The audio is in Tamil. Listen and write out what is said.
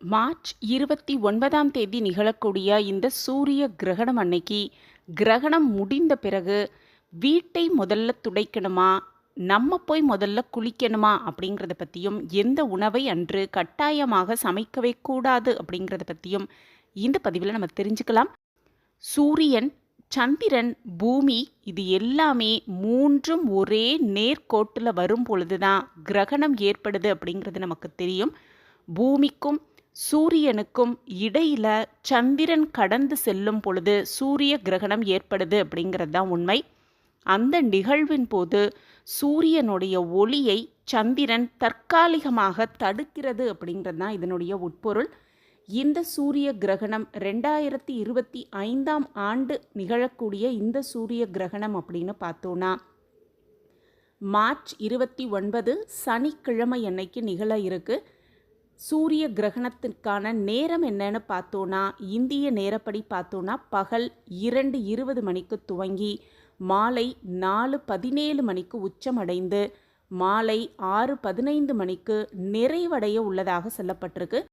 மார்ச் 29ஆம் தேதி நிகழக்கூடிய இந்த சூரிய கிரகணம் அன்னைக்கு, கிரகணம் முடிந்த பிறகு வீட்டை முதல்ல துடைக்கணுமா? நம்ம போய் முதல்ல குளிக்கணுமா? அப்படிங்கிறத பத்தியும், எந்த உணவை அன்று கட்டாயமாக சமைக்கவே கூடாது அப்படிங்கிறத பத்தியும் இந்த பதிவுல நம்ம தெரிஞ்சுக்கலாம். சூரியன், சந்திரன், பூமி இது எல்லாமே 3ம் ஒரே நேர்கோட்டுல வரும் பொழுது தான் கிரகணம் ஏற்படுது அப்படிங்கிறது நமக்கு தெரியும். பூமிக்கும் சூரியனுக்கும் இடையில சந்திரன் கடந்து செல்லும் பொழுது சூரிய கிரகணம் ஏற்படுது அப்படிங்கிறது தான் உண்மை. அந்த நிகழ்வின் போது சூரியனுடைய ஒளியை சந்திரன் தற்காலிகமாக தடுக்கிறது அப்படிங்கிறது தான் இதனுடைய உட்பொருள். இந்த சூரிய கிரகணம் 2025ஆம் ஆண்டு நிகழக்கூடிய இந்த சூரிய கிரகணம் அப்படின்னு பார்த்தோன்னா மார்ச் 29 சனிக்கிழமை அன்னைக்கு நிகழ இருக்கு. சூரிய கிரகணத்திற்கான நேரம் என்னன்னு பார்த்தோன்னா, இந்திய நேரப்படி பார்த்தோன்னா பகல் 2:20 மணிக்கு துவங்கி மாலை 4:17 மணிக்கு உச்சமடைந்து மாலை 6:15 மணிக்கு நிறைவடைய உள்ளதாக சொல்லப்பட்டிருக்கு.